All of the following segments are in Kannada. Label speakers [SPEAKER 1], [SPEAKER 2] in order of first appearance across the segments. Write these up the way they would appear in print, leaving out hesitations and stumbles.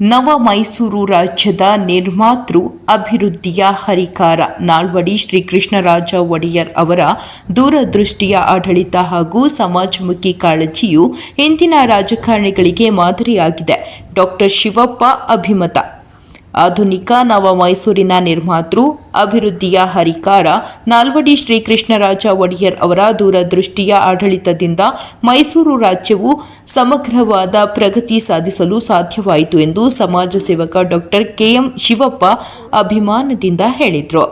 [SPEAKER 1] ನವ ಮೈಸೂರು ರಾಜ್ಯದ ನಿರ್ಮಾತೃ ಅಭಿವೃದ್ಧಿಯ ಹರಿಕಾರ ನಾಲ್ವಡಿ ಶ್ರೀಕೃಷ್ಣರಾಜ ಒಡೆಯರ್ ಅವರ ದೂರದೃಷ್ಟಿಯ ಆಡಳಿತ ಹಾಗೂ ಸಮಾಜಮುಖಿ ಕಾಳಜಿಯು ಇಂದಿನ ರಾಜಕಾರಣಿಗಳಿಗೆ ಮಾದರಿಯಾಗಿದೆ. ಡಾಕ್ಟರ್ ಶಿವಪ್ಪ ಅಭಿಮತ. ಆಧುನಿಕ ನವ ಮೈಸೂರಿನ ನಿರ್ಮಾತೃ ಅಭಿವೃದ್ಧಿಯ ಹರಿಕಾರ ನಾಲ್ವಡಿ ಶ್ರೀಕೃಷ್ಣರಾಜ ಒಡೆಯರ್ ಅವರ ದೂರದೃಷ್ಟಿಯ ಆಡಳಿತದಿಂದ ಮೈಸೂರು ರಾಜ್ಯವು ಸಮಗ್ರವಾದ ಪ್ರಗತಿ ಸಾಧಿಸಲು ಸಾಧ್ಯವಾಯಿತು ಎಂದು ಸಮಾಜ ಸೇವಕ ಡಾಕ್ಟರ್ ಕೆಎಂ ಶಿವಪ್ಪ ಅಭಿಮಾನದಿಂದ ಹೇಳಿದರು.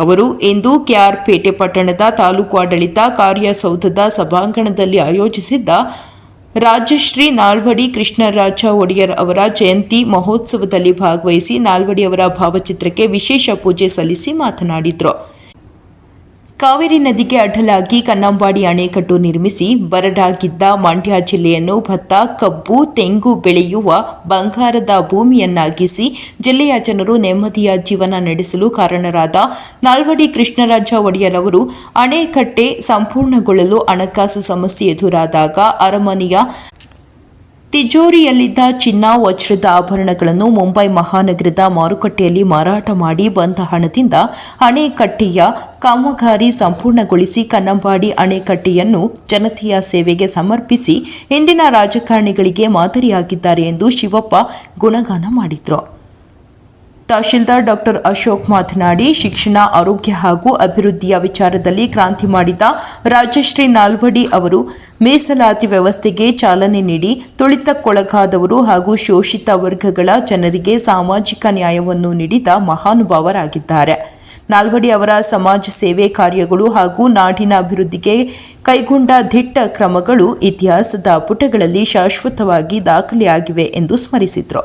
[SPEAKER 1] ಅವರು ಇಂದು ಕೆಆರ್ ಪೇಟೆ ಪಟ್ಟಣದ ತಾಲೂಕು ಆಡಳಿತ ಕಾರ್ಯಸೌಧದ ಸಭಾಂಗಣದಲ್ಲಿ ಆಯೋಜಿಸಿದ್ದ ರಾಜಶ್ರೀ ನಾಲ್ವಡಿ ಕೃಷ್ಣರಾಜ ಒಡೆಯರ್ ಅವರ ಜಯಂತಿ ಮಹೋತ್ಸವದಲ್ಲಿ ಭಾಗವಹಿಸಿ ನಾಲ್ವಡಿ ಅವರ ಭಾವಚಿತ್ರಕ್ಕೆ ವಿಶೇಷ ಪೂಜೆ ಸಲ್ಲಿಸಿ ಮಾತನಾಡಿದರು. ಕಾವೇರಿ ನದಿಗೆ ಅಡ್ಡಲಾಗಿ ಕನ್ನಂಬಾಡಿ ಅಣೆಕಟ್ಟು ನಿರ್ಮಿಸಿ ಬರಡಾಗಿದ್ದ ಮಂಡ್ಯ ಜಿಲ್ಲೆಯನ್ನು ಭತ್ತ, ಕಬ್ಬು, ತೆಂಗು ಬೆಳೆಯುವ ಬಂಗಾರದ ಭೂಮಿಯನ್ನಾಗಿಸಿ ಜಿಲ್ಲೆಯ ಜನರು ನೆಮ್ಮದಿಯ ಜೀವನ ನಡೆಸಲು ಕಾರಣರಾದ ನಾಲ್ವಡಿ ಕೃಷ್ಣರಾಜ ಒಡೆಯರ್ ಅವರು ಅಣೆಕಟ್ಟೆ ಸಂಪೂರ್ಣಗೊಳ್ಳಲು ಹಣಕಾಸು ಸಮಸ್ಯೆ ಎದುರಾದಾಗ ಅರಮನೆಯ ತಿಜೋರಿಯಲ್ಲಿದ್ದ ಚಿನ್ನ, ವಜ್ರದ ಆಭರಣಗಳನ್ನು ಮುಂಬೈ ಮಹಾನಗರದ ಮಾರುಕಟ್ಟೆಯಲ್ಲಿ ಮಾರಾಟ ಮಾಡಿ ಬಂದ ಹಣದಿಂದ ಅಣೆಕಟ್ಟೆಯ ಕಾಮಗಾರಿ ಸಂಪೂರ್ಣಗೊಳಿಸಿ ಕನ್ನಂಬಾಡಿ ಅಣೆಕಟ್ಟೆಯನ್ನು ಜನತೆಯ ಸೇವೆಗೆ ಸಮರ್ಪಿಸಿ ಇಂದಿನ ರಾಜಕಾರಣಿಗಳಿಗೆ ಮಾದರಿಯಾಗಿದ್ದಾರೆ ಎಂದು ಶಿವಪ್ಪ ಗುಣಗಾನ ಮಾಡಿದರು. ತಹಶೀಲ್ದಾರ್ ಡಾಕ್ಟರ್ ಅಶೋಕ್ ಮಾತನಾಡಿ, ಶಿಕ್ಷಣ, ಆರೋಗ್ಯ ಹಾಗೂ ಅಭಿವೃದ್ಧಿಯ ವಿಚಾರದಲ್ಲಿ ಕ್ರಾಂತಿ ಮಾಡಿದ ರಾಜಶ್ರೀ ನಾಲ್ವಡಿ ಅವರು ಮೀಸಲಾತಿ ವ್ಯವಸ್ಥೆಗೆ ಚಾಲನೆ ನೀಡಿ ತುಳಿತಕ್ಕೊಳಗಾದವರು ಹಾಗೂ ಶೋಷಿತ ವರ್ಗಗಳ ಜನರಿಗೆ ಸಾಮಾಜಿಕ ನ್ಯಾಯವನ್ನು ನೀಡಿದ ಮಹಾನುಭಾವರಾಗಿದ್ದಾರೆ. ನಾಲ್ವಡಿ ಅವರ ಸಮಾಜ ಸೇವೆ ಕಾರ್ಯಗಳು ಹಾಗೂ ನಾಡಿನ ಅಭಿವೃದ್ಧಿಗೆ ಕೈಗೊಂಡ ದಿಟ್ಟ ಕ್ರಮಗಳು ಇತಿಹಾಸದ ಪುಟಗಳಲ್ಲಿ ಶಾಶ್ವತವಾಗಿ ದಾಖಲೆಯಾಗಿವೆ ಎಂದು ಸ್ಮರಿಸಿದರು.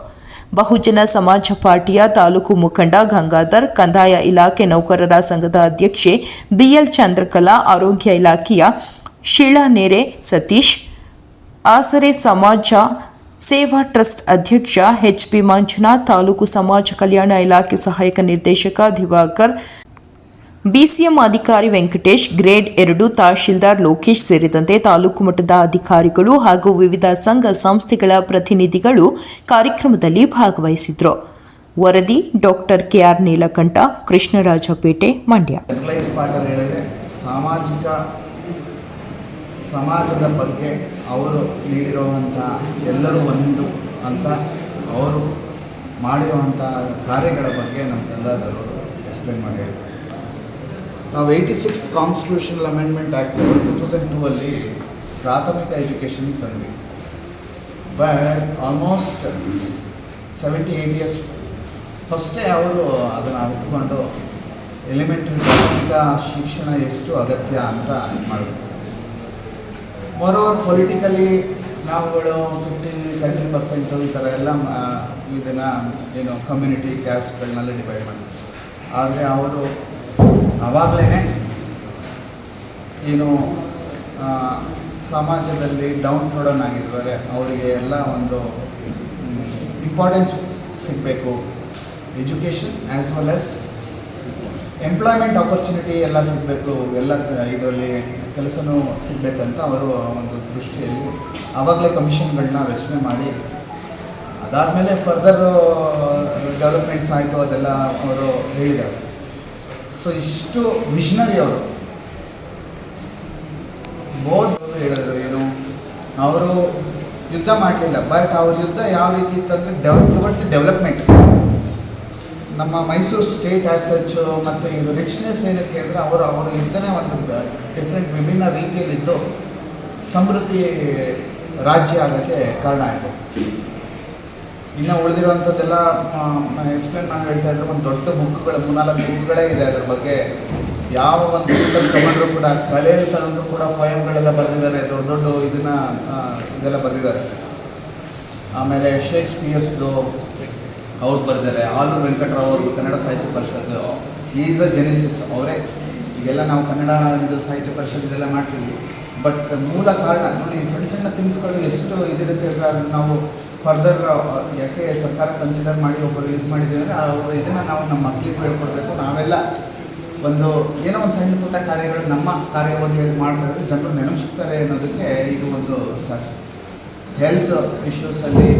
[SPEAKER 1] ಬಹುಜನ ಸಮಾಜ ಪಾರ್ಟಿಯ ತಾಲೂಕು ಮುಖಂಡ ಗಂಗಾಧರ್, ಕಂದಾಯ ಇಲಾಖೆ ನೌಕರರ ಸಂಘದ ಅಧ್ಯಕ್ಷೆ ಬಿಎಲ್ ಚಂದ್ರಕಲಾ, ಆರೋಗ್ಯ ಇಲಾಖೆಯ ಶಿಳಾನೆರೆ ಸತೀಶ್, ಆಸರೆ ಸಮಾಜ ಸೇವಾ ಟ್ರಸ್ಟ್ ಅಧ್ಯಕ್ಷ ಎಚ್ಪಿ ಮಂಜುನಾಥ್, ತಾಲೂಕು ಸಮಾಜ ಕಲ್ಯಾಣ ಇಲಾಖೆ ಸಹಾಯಕ ನಿರ್ದೇಶಕ ದಿವಾಕರ್, ಬಿಸಿಎಂ ಅಧಿಕಾರಿ ವೆಂಕಟೇಶ್, ಗ್ರೇಡ್ 2 ತಹಶೀಲ್ದಾರ್ ಲೋಕೇಶ್ ಸೇರಿದಂತೆ ತಾಲೂಕು ಮಟ್ಟದ ಅಧಿಕಾರಿಗಳು ಹಾಗೂ ವಿವಿಧ ಸಂಘ ಸಂಸ್ಥೆಗಳ ಪ್ರತಿನಿಧಿಗಳು ಕಾರ್ಯಕ್ರಮದಲ್ಲಿ ಭಾಗವಹಿಸಿದ್ರು. ವರದಿ ಡಾಕ್ಟರ್ ಕೆಆರ್ ನೀಲಕಂಠ, ಕೃಷ್ಣರಾಜಪೇಟೆ, ಮಂಡ್ಯ.
[SPEAKER 2] ಸಮಾಜದ ಬಗ್ಗೆ ಅವರು ನೀಡಿರುವಂಥ ಎಲ್ಲರೂ ಒಂದು ಅಂತ ಅವರು ಮಾಡಿರುವಂಥ ಕಾರ್ಯಗಳ ಬಗ್ಗೆ ನಮ್ಮೆಲ್ಲರೂ ಎಕ್ಸ್ಪ್ಲೇನ್ ಮಾಡಿ ಹೇಳ್ತಾರೆ. ನಾವು 86th ಕಾನ್ಸ್ಟಿಟ್ಯೂಷನಲ್ ಅಮೆಂಡ್ಮೆಂಟ್ ಆ್ಯಕ್ಟ್ 2002 ಪ್ರಾಥಮಿಕ ಎಜುಕೇಷನ್ಗೆ ತಂದ್ವಿ. ಬಟ್ ಆಲ್ಮೋಸ್ಟ್ 78 ಇಯರ್ಸ್ ಫಸ್ಟೇ ಅವರು ಅದನ್ನು ಅರ್ಥಕೊಂಡು ಎಲಿಮೆಂಟ್ರಿ ಪ್ರಾಥಮಿಕ ಶಿಕ್ಷಣ ಎಷ್ಟು ಅಗತ್ಯ ಅಂತ ಮಾಡಿದ್ರು. ಮೋರೋವರ್ ಪೊಲಿಟಿಕಲಿ ನಾವುಗಳು 50-30% ಈ ಥರ ಎಲ್ಲ ಇದನ್ನು ಕಮ್ಯುನಿಟಿ ಕ್ಯಾಸ್ಟ್ಗಳನ್ನೆಲ್ಲ ಡಿವೈಡ್ ಮಾಡ್ತೀವಿ. ಆದರೆ ಅವರು ಆವಾಗಲೇ ಸಮಾಜದಲ್ಲಿ ಡೌನ್ ಟ್ರೋಡನ್ ಆಗಿದ್ದಾರೆ, ಅವರಿಗೆ ಎಲ್ಲ ಒಂದು ಇಂಪಾರ್ಟೆನ್ಸ್ ಸಿಗಬೇಕು, education as well as employment opportunity ಎಲ್ಲ ಸಿಗಬೇಕು, ಎಲ್ಲ ಇದರಲ್ಲಿ ಕೆಲಸನೂ ಸಿಗಬೇಕಂತ ಅವರು ಒಂದು ದೃಷ್ಟಿಯಲ್ಲಿ ಆವಾಗಲೇ ಕಮಿಷನ್ಗಳನ್ನ ರಚನೆ ಮಾಡಿ, ಅದಾದಮೇಲೆ ಫರ್ದರ್ ಡೆವಲಪ್ಮೆಂಟ್ಸ್ ಆಯಿತು, ಅದೆಲ್ಲ ಅವರು ಹೇಳಿದ್ದಾರೆ. ಸೊ ಇಷ್ಟು ವಿಷನರಿ ಅವರು ಹೇಳಿದ್ರು. ಅವರು ಯುದ್ಧ ಮಾಡಲಿಲ್ಲ, ಬಟ್ ಅವ್ರ ಯುದ್ಧ ಯಾವ ರೀತಿ ಇತ್ತಂದರೆ ಟುವರ್ಡ್ಸ್ ದಿ ಡೆವಲಪ್ಮೆಂಟ್. ನಮ್ಮ ಮೈಸೂರು ಸ್ಟೇಟ್ ಆ್ಯಸ್ ಸಚ್ ಮತ್ತು ಇದು ರಿಚ್ನೆಸ್ ಏನಕ್ಕೆ ಅಂದರೆ ಅವರ ಯುದ್ಧನೇ ಒಂದು ಡಿಫ್ರೆಂಟ್ ವಿಭಿನ್ನ ರೀತಿಯಲ್ಲಿದ್ದು ಸಮೃದ್ಧಿ ರಾಜ್ಯ ಆಗೋಕ್ಕೆ ಕಾರಣ ಆಯಿತು. ಇನ್ನು ಉಳಿದಿರುವಂಥದ್ದೆಲ್ಲ ಎಕ್ಸ್ಪ್ಲೇನ್ ಮಾಡಿ ಹೇಳ್ತಾ ಇದ್ರೆ ಒಂದು ದೊಡ್ಡ ಬುಕ್ಗಳು 3-4 ಬುಕ್ಗಳೇ ಇದೆ. ಅದರ ಬಗ್ಗೆ ಯಾವ ಒಂದು ಬುಕ್ಕಲ್ಲಿ ತಗೊಂಡ್ರು ಕೂಡ, ಕಲೆಯಲ್ಲಿ ತಗೊಂಡ್ರು ಕೂಡ ಪೋಯಮ್ಗಳೆಲ್ಲ ಬರೆದಿದ್ದಾರೆ, ದೊಡ್ಡ ಇದೆಲ್ಲ ಬರೆದಿದ್ದಾರೆ. ಆಮೇಲೆ ಶೇಕ್ಸ್ಪಿಯರ್ಸ್ದು ಅವ್ರು ಬರೆದಿದ್ದಾರೆ. ಆಲೂರು ವೆಂಕಟರಾವ್ ಅವ್ರದ್ದು ಕನ್ನಡ ಸಾಹಿತ್ಯ ಪರಿಷತ್ತು, ಈಸ್ ಅ ಜೆನಿಸಿಸ್ ಅವರೇ. ಈಗೆಲ್ಲ ನಾವು ಕನ್ನಡ ಇದು ಸಾಹಿತ್ಯ ಪರಿಷತ್ ಇದೆಲ್ಲ ಮಾಡ್ತೀವಿ, ಬಟ್ ಮೂಲ ಕಾರಣ ನೋಡಿ, ಸಣ್ಣ ಸಣ್ಣ ಥಿಂಗ್ಸ್ಗಳು ಎಷ್ಟು ಇದಿರುತ್ತೆ ಅಂದರೆ ಅದನ್ನು ನಾವು ಫರ್ದರ್ ಯಾಕೆ ಸರ್ಕಾರ ಕನ್ಸಿಡರ್ ಮಾಡಿ ಒಬ್ಬರು ಇದು ಮಾಡಿದ್ದೀವಿ ಅಂದರೆ ಅವರು ಇದನ್ನು ನಾವು ನಮ್ಮ ಮಕ್ಕಳಿಗೆ ಹೇಳ್ಕೊಡ್ಬೇಕು. ನಾವೆಲ್ಲ ಒಂದು ಏನೋ ಒಂದು ಸಣ್ಣ ಪುಟ್ಟ ಕಾರ್ಯಗಳು ನಮ್ಮ ಕಾರ್ಯವಧಿಯಲ್ಲಿ ಮಾಡಿದ್ರೆ ಜನರು ನೆನಪಿಸ್ತಾರೆ ಅನ್ನೋದಕ್ಕೆ ಇದು ಒಂದು ಸಾಕ್ಷಿ. ಹೆಲ್ತ್ ಇಶ್ಯೂಸಲ್ಲಿ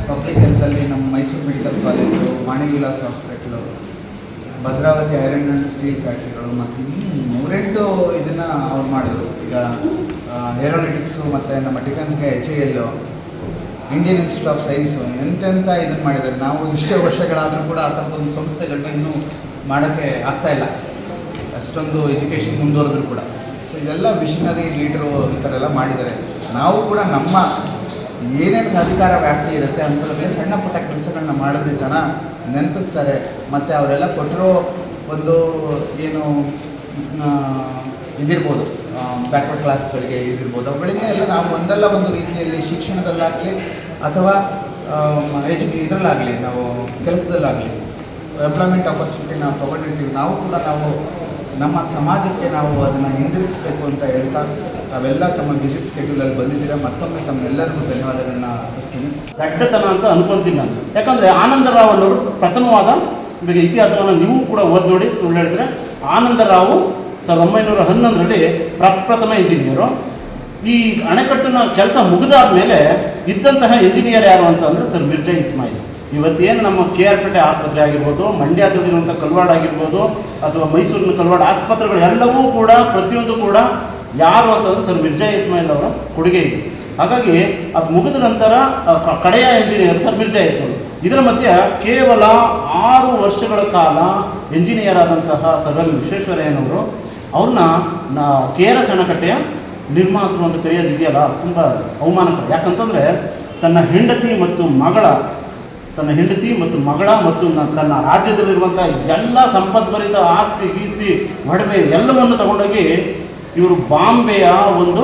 [SPEAKER 2] ಪಬ್ಲಿಕ್ ಹೆಲ್ತಲ್ಲಿ ನಮ್ಮ Mysuru medical college, Vanivilas hospital, Bhadravati iron and steel ಫ್ಯಾಕ್ಟ್ರಿಗಳು ಮತ್ತು ಇನ್ನೂ 108 ಇದನ್ನು ಅವ್ರು ಮಾಡಿದ್ರು. ಈಗ ಏರೋನಾಟಿಕ್ಸು ಮತ್ತು ನಮ್ಮ ಡಿಫೆನ್ಸ್ಗೆ HAL, Indian institute of science ಎಂತೆಂಥ ಇದನ್ನು ಮಾಡಿದ್ದಾರೆ. ನಾವು ಇಷ್ಟೇ ವರ್ಷಗಳಾದರೂ ಕೂಡ ಆ ಥರದೊಂದು ಸಂಸ್ಥೆಗಳನ್ನ ಇನ್ನೂ ಮಾಡೋಕ್ಕೆ ಆಗ್ತಾಯಿಲ್ಲ, ಅಷ್ಟೊಂದು ಎಜುಕೇಷನ್ ಮುಂದುವರೆದ್ರು ಕೂಡ. ಸೊ ಇದೆಲ್ಲ ವಿಷನರಿ ಲೀಡ್ರು ಈ ಥರ ಎಲ್ಲ ಮಾಡಿದ್ದಾರೆ. ನಾವು ಕೂಡ ನಮ್ಮ ಏನೇನು ಅಧಿಕಾರ ವ್ಯಾಪ್ತಿ ಇರುತ್ತೆ ಅಂಥದ್ರಲ್ಲಿ ಸಣ್ಣ ಪುಟ್ಟ ಕೆಲಸಗಳನ್ನ ಮಾಡಿದ್ರೆ ಜನ ನೆನಪಿಸ್ತಾರೆ. ಮತ್ತು ಅವರೆಲ್ಲ ಕೊಟ್ಟಿರೋ ಒಂದು ಏನು ಇದಿರ್ಬೋದು, ಬ್ಯಾಕ್ವರ್ಡ್ ಕ್ಲಾಸ್ಗಳಿಗೆ ಇದಿರ್ಬೋದು, ಅವುಗಳಿಂದ ಎಲ್ಲ ನಾವು ಒಂದಲ್ಲ ಒಂದು ರೀತಿಯಲ್ಲಿ ಶಿಕ್ಷಣದಲ್ಲಾಗಲಿ ಅಥವಾ ಇದರಲ್ಲಾಗಲಿ, ನಾವು ಕೆಲಸದಲ್ಲಾಗಲಿ ಎಂಪ್ಲಾಯ್ಮೆಂಟ್ ಆಪರ್ಚುನಿಟಿ ನಾವು ತೊಗೊಂಡಿರ್ತೀವಿ. ನಾವು ಕೂಡ ನಮ್ಮ ಸಮಾಜಕ್ಕೆ ನಾವು ಅದನ್ನು ಹಿಂದಿರುಗಿಸ್ಬೇಕು ಅಂತ ಹೇಳ್ತಾ ತಾವೆಲ್ಲ ತಮ್ಮ ಬಿಸಿ ಸ್ಕೆಡ್ಯೂಲಲ್ಲಿ ಬಂದಿದ್ದೀರಾ. ಮತ್ತೊಮ್ಮೆ ತಮ್ಮೆಲ್ಲರಿಗೂ ಧನ್ಯವಾದಗಳನ್ನ ಅರ್ಪಿಸ್ತೀನಿ.
[SPEAKER 3] ದಡ್ಡತನ ಅಂತ ಅನ್ಕೊಂತೀನಿ ನಾನು. ಯಾಕಂದರೆ ಆನಂದರಾವ್ ಅನ್ನೋರು ಪ್ರಥಮವಾದ ಇತಿಹಾಸವನ್ನು ನೀವು ಕೂಡ ಓದಿ ನೋಡಿ, ಸುಳ್ಳು ಹೇಳಿದ್ರೆ ಆನಂದರಾವು 1911ರಲ್ಲಿ ಪ್ರಪ್ರಥಮ ಇಂಜಿನಿಯರು. ಈ ಅಣೆಕಟ್ಟಿನ ಕೆಲಸ ಮುಗಿದಾದ ಮೇಲೆ ಇದ್ದಂತಹ ಇಂಜಿನಿಯರ್ ಯಾರು ಅಂತಂದರೆ ಸರ್ ಮಿರ್ಜಾ ಇಸ್ಮಾಯಿಲ್. ಇವತ್ತೇನು ನಮ್ಮ KR ಪೇಟೆ ಆಸ್ಪತ್ರೆ ಆಗಿರ್ಬೋದು, ಮಂಡ್ಯದಲ್ಲಿರುವಂಥ ಕಲ್ವಾಡ ಆಗಿರ್ಬೋದು, ಅಥವಾ ಮೈಸೂರಿನ ಕಲ್ವಾಡ ಆಸ್ಪತ್ರೆಗಳು ಎಲ್ಲವೂ ಕೂಡ ಪ್ರತಿಯೊಂದು ಕೂಡ ಯಾರು ಅಂತಂದರೆ ಸರ್ ಮಿರ್ಜಾ ಇಸ್ಮಾಯಿಲ್ ಅವರ ಕೊಡುಗೆ ಇದೆ. ಹಾಗಾಗಿ ಅದು ಮುಗಿದ ನಂತರ ಕಡೆಯ ಇಂಜಿನಿಯರ್ ಸರ್ ಮಿರ್ಜಾ ಇಸ್ಮಾಯಿಲ್. ಇದರ ಮಧ್ಯೆ ಕೇವಲ 6 ವರ್ಷಗಳ ಕಾಲ ಇಂಜಿನಿಯರ್ ಆದಂತಹ ಸರ್ ಎಂ ವಿಶ್ವೇಶ್ವರಯ್ಯನವರು ಅವ್ರನ್ನ KRS ಅಣೆಕಟ್ಟೆಯ ನಿರ್ಮಾತೃ ಅಂತ ಕರೆಯೋದಿದೆಯಲ್ಲ, ತುಂಬ ಅವಮಾನಕರ. ಯಾಕಂತಂದರೆ ತನ್ನ ಹೆಂಡತಿ ಮತ್ತು ಮಗಳ ಮತ್ತು ತನ್ನ ರಾಜ್ಯದಲ್ಲಿರುವಂಥ ಎಲ್ಲ ಸಂಪದ್ಭರಿತ ಆಸ್ತಿ ಗೀಸ್ತಿ ಒಡವೆ ಎಲ್ಲವನ್ನು ತಗೊಂಡೋಗಿ ಇವರು ಬಾಂಬೆಯ ಒಂದು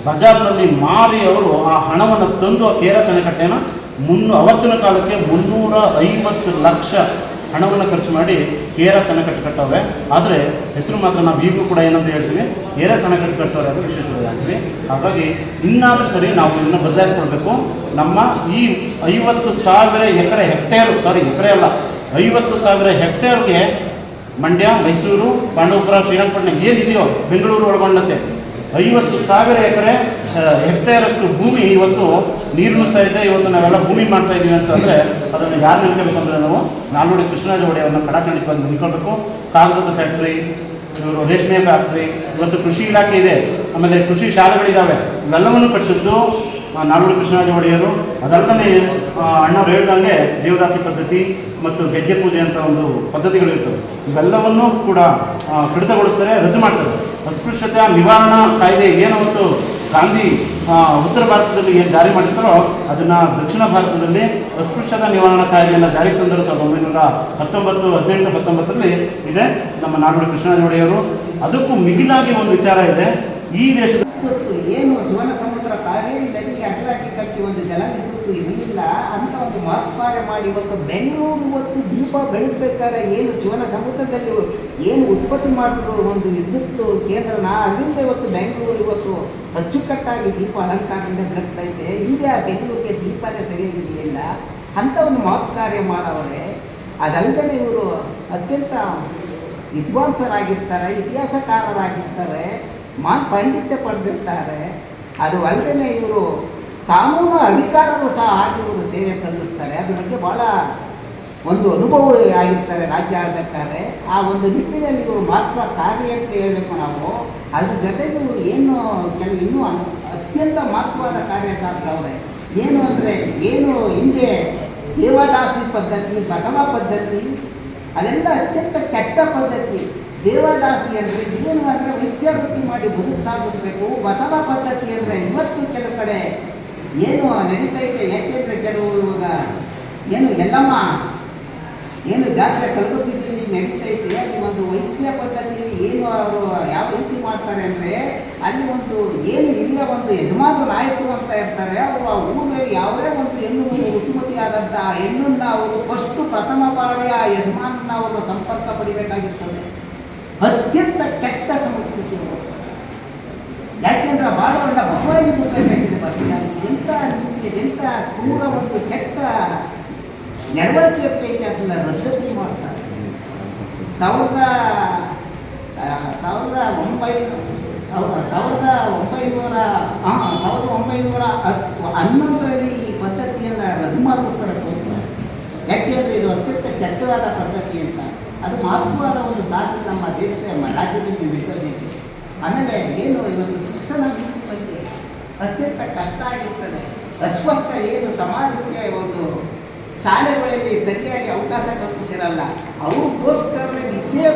[SPEAKER 3] ಬಜಾರ್ನಲ್ಲಿ ಮಾರಿ ಅವರು ಆ ಹಣವನ್ನು ತಂದು ಆ KRS ಅಣೆಕಟ್ಟೆನ ಅವತ್ತಿನ ಕಾಲಕ್ಕೆ 350 ಲಕ್ಷ ಹಣವನ್ನು ಖರ್ಚು ಮಾಡಿ KRS ಅಣೆಕಟ್ಟು ಕಟ್ಟವ್ರೆ. ಆದರೆ ಹೆಸರು ಮಾತ್ರ ನಾವು ಈಗಲೂ ಕೂಡ ಏನಂತ ಹೇಳ್ತೀವಿ, KRS ಅಣೆಕಟ್ಟು ಕಟ್ಟವ್ರೆ ಅದು ವಿಶೇಷವಾಗಿ ಆಗ್ತೀವಿ. ಹಾಗಾಗಿ ಇನ್ನಾದರೂ ಸರಿ ನಾವು ಇದನ್ನು ಬದಲಾಯಿಸ್ಕೊಳ್ಬೇಕು. ನಮ್ಮ ಈ 50,000 ಎಕರೆ 50,000 ಹೆಕ್ಟೇರ್ಗೆ ಮಂಡ್ಯ, ಮೈಸೂರು, ಪಾಂಡವಪುರ, ಶ್ರೀರಂಗಪಟ್ಟಣ ಏನಿದೆಯೋ ಬೆಂಗಳೂರು ಒಳಗೊಂಡಂತೆ 50,000 ಎಕರೆ ಹೆಕ್ಟೇರಷ್ಟು ಭೂಮಿ ಇವತ್ತು ನೀರುಣಿಸ್ತಾ ಇದೆ. ಇವತ್ತು ನಾವೆಲ್ಲ ಭೂಮಿ ಮಾಡ್ತಾ ಇದ್ದೀವಿ ಅಂತಂದರೆ ಅದನ್ನು ಯಾರು ನಿಲ್ಕೋಬೇಕು ಅಂದರೆ ನಾವು ನಾಲ್ವಡಿ ಕೃಷ್ಣರಾಜ ಒಡೆಯವ್ರನ್ನ ಕಡಖಂಡಿತವಾಗಿ ನಿಲ್ಕೊಳ್ಬೇಕು. ಕಾಗದದ ಫ್ಯಾಕ್ಟ್ರಿ, ಇವರು ರೇಷ್ಮೆ ಫ್ಯಾಕ್ಟ್ರಿ, ಇವತ್ತು ಕೃಷಿ ಇಲಾಖೆ ಇದೆ, ಆಮೇಲೆ ಕೃಷಿ ಶಾಲೆಗಳಿದ್ದಾವೆ. ಇವೆಲ್ಲವನ್ನು ಕಟ್ಟಿದ್ದು ನಾಲ್ವಡಿ ಕೃಷ್ಣರಾಜ ಒಡೆಯರು. ಅದಲ್ಲದೆ ಅಣ್ಣವ್ರು ಹೇಳ್ದಂಗೆ ದೇವದಾಸಿ ಪದ್ಧತಿ ಮತ್ತು ಗೆಜ್ಜೆ ಪೂಜೆ ಅಂತ ಒಂದು ಪದ್ಧತಿಗಳಿರ್ತವೆ. ಇವೆಲ್ಲವನ್ನೂ ಕೂಡ ಕಡಿತಗೊಳಿಸ್ತಾರೆ, ರದ್ದು ಮಾಡ್ತಾರೆ. ಅಸ್ಪೃಶ್ಯತೆ ನಿವಾರಣಾ ಕಾಯ್ದೆ ಏನವತ್ತು ಗಾಂಧಿ ಉತ್ತರ ಭಾರತದಲ್ಲಿ ಏನು ಜಾರಿ ಮಾಡಿರ್ತಾರೋ ಅದನ್ನು ದಕ್ಷಿಣ ಭಾರತದಲ್ಲಿ ಅಸ್ಪೃಶ್ಯತಾ ನಿವಾರಣಾ ಕಾಯ್ದೆಯನ್ನು ಜಾರಿಗೆ ತಂದರು 1919 ಇದೆ ನಮ್ಮ ನಾಲ್ವಡಿ ಕೃಷ್ಣರಾಜ ಒಡೆಯರು. ಅದಕ್ಕೂ ಮಿಗಿಲಾಗಿ ಒಂದು ವಿಚಾರ ಇದೆ. ಈ ದೇಶದ
[SPEAKER 4] ಏನು ಶಿವನ ಸಮುದ್ರ ಕಾವೇರಿ ನದಿಗೆ ಅಡ್ಡಲಾಗಿ ಕಟ್ಟಿ ಒಂದು ಜಲವಿದ್ಯುತ್ ಇರಲಿಲ್ಲ ಅಂತ ಒಂದು ಮಾರ್ಪಾಡೆ ಮಾಡಿ ಇವತ್ತು ಬೆಂಗಳೂರು ಇವತ್ತು ದೀಪ ಬೆಳಗ್ಬೇಕಾದ್ರೆ ಏನು ಶಿವನ ಸಮುದ್ರದಲ್ಲಿ ಏನು ಉತ್ಪತ್ತಿ ಮಾಡಿದ್ರು ಒಂದು ವಿದ್ಯುತ್ ಕೇಂದ್ರನ, ಅದರಿಂದ ಇವತ್ತು ಬೆಂಗಳೂರು ಇವತ್ತು ಅಚ್ಚುಕಟ್ಟಾಗಿ ದೀಪ ಅಲಂಕಾರದಿಂದ ಬೆಳಗ್ತಾ ಇದೆ. ಹಿಂದೆ ಬೆಂಗಳೂರಿಗೆ ದೀಪನೇ ಸರಿಯಾಗಿರಲಿಲ್ಲ ಅಂತ ಒಂದು ಮಹತ್ ಕಾರ್ಯ ಮಾಡವರೆ. ಅದಲ್ಲದೆ ಇವರು ಅತ್ಯಂತ ವಿದ್ವಾಂಸರಾಗಿರ್ತಾರೆ, ಇತಿಹಾಸಕಾರರಾಗಿರ್ತಾರೆ, ಪಾಂಡಿತ್ಯ ಪಡೆದಿರ್ತಾರೆ. ಅದು ಅಲ್ಲದೆ ಇವರು ಕಾನೂನು ಅಧಿಕಾರರು ಸಹ ಆಗಿ ಇವರು ಸೇವೆ ಸಲ್ಲಿಸ್ತಾರೆ. ಅದ್ರ ಬಗ್ಗೆ ಭಾಳ ಒಂದು ಅನುಭವ ಆಗಿರ್ತಾರೆ ರಾಜ್ಯ ಆಳ್ಬೇಕಾದ್ರೆ. ಆ ಒಂದು ನಿಟ್ಟಿನಲ್ಲಿ ಇವರು ಮಹತ್ವ ಕಾರ್ಯ ಅಂತ ಹೇಳಬೇಕು ನಾವು. ಅದ್ರ ಜೊತೆಗೆ ಇವರು ಏನು ಕೆಲವು ಇನ್ನೂ ಅತ್ಯಂತ ಮಹತ್ವದ ಕಾರ್ಯ ಸಾಧಿಸವ್ರೆ. ಏನು ಅಂದರೆ ಏನು ಹಿಂದೆ ದೇವದಾಸಿ ಪದ್ಧತಿ, ಬಸವ ಪದ್ಧತಿ ಅದೆಲ್ಲ ಅತ್ಯಂತ ಕೆಟ್ಟ ಪದ್ಧತಿ. ದೇವದಾಸಿ ಅಂದರೆ ಏನು ಅಂದರೆ ವೈಶ್ಯವೃತ್ತಿ ಮಾಡಿ ಬದುಕು ಸಾಗಿಸ್ಬೇಕು. ಬಸವ ಪದ್ಧತಿ ಅಂದರೆ ಇವತ್ತು ಕೆಲವು ಕಡೆ ಏನು ನಡೀತೈತೆ, ಯಾಕೆಂದರೆ ಕೆಲವು ಇವಾಗ ಏನು ಎಲ್ಲಮ್ಮ ಏನು ಜಾತ್ರೆ ಕಲಬುರಗಿಯಲ್ಲಿ ನಡೀತೈತೆ, ಅಲ್ಲಿ ಒಂದು ವೈಶ್ಯ ಪದ್ಧತಿಯಲ್ಲಿ ಏನು ಅವರು ಯಾವ ರೀತಿ ಮಾಡ್ತಾರೆ ಅಂದರೆ ಅಲ್ಲಿ ಒಂದು ಏನು ಹಿರಿಯ ಒಂದು ಯಜಮಾನ ನಾಯಕರು ಅಂತ ಇರ್ತಾರೆ. ಅವರು ಆ ಊರಲ್ಲಿ ಯಾವುದೇ ಒಂದು ಹೆಣ್ಣು ಋತುಮತಿಯಾದಂಥ ಹೆಣ್ಣನ್ನು ಅವರು ಪ್ರಥಮ ಬಾರಿ ಆ ಯಜಮಾನನ ಅವರು ಸಂಪರ್ಕ ಪಡಿಬೇಕಾಗಿರ್ತದೆ. ಅತ್ಯಂತ ಕೆಟ್ಟ ಸಂಸ್ಕೃತಿ ಅವರು. ಯಾಕೆಂದ್ರೆ ಭಾಳ ಒಳ್ಳ ಬಸವಯ್ಯನ ಬೇಕಾಗಿದೆ. ಬಸವಯ್ಯ ಎಂಥ ನೀತಿ, ಎಂಥ ಕ್ರೂರ ಒಂದು ಕೆಟ್ಟ ನಡವಳಿಕೆ ಇರ್ತೈತೆ, ಅದನ್ನ ರದ್ದತಿ ಮಾಡ್ತಾರೆ. 1911ರಲ್ಲಿ ಈ ಪದ್ಧತಿಯನ್ನು ರದ್ದು ಮಾಡ್ಬಿಡ್ತಾರೆ ಕೋರ್ಟ್ನ. ಯಾಕೆಂದರೆ ಇದು ಅತ್ಯಂತ ಕೆಟ್ಟವಾದ ಪದ್ಧತಿ ಅಂತ. ಅದು ಮಹತ್ವವಾದ ಒಂದು ಸಾಧನೆ ನಮ್ಮ ದೇಶದ ರಾಜ್ಯದಲ್ಲಿ ಬಿಟ್ಟೋದಕ್ಕೆ. ಆಮೇಲೆ ಏನು ಇವತ್ತು ಶಿಕ್ಷಣ ನೀತಿ ಬಗ್ಗೆ ಅತ್ಯಂತ ಕಷ್ಟ ಆಗಿರ್ತದೆ. ಅಸ್ವಸ್ಥ ಏನು ಸಮಾಜಕ್ಕೆ ಒಂದು ಶಾಲೆಗಳಲ್ಲಿ ಸರಿಯಾಗಿ ಅವಕಾಶ ಕಲ್ಪಿಸಿರಲ್ಲ, ಅವ್ರಿಗೋಸ್ಕರ ವಿಶೇಷ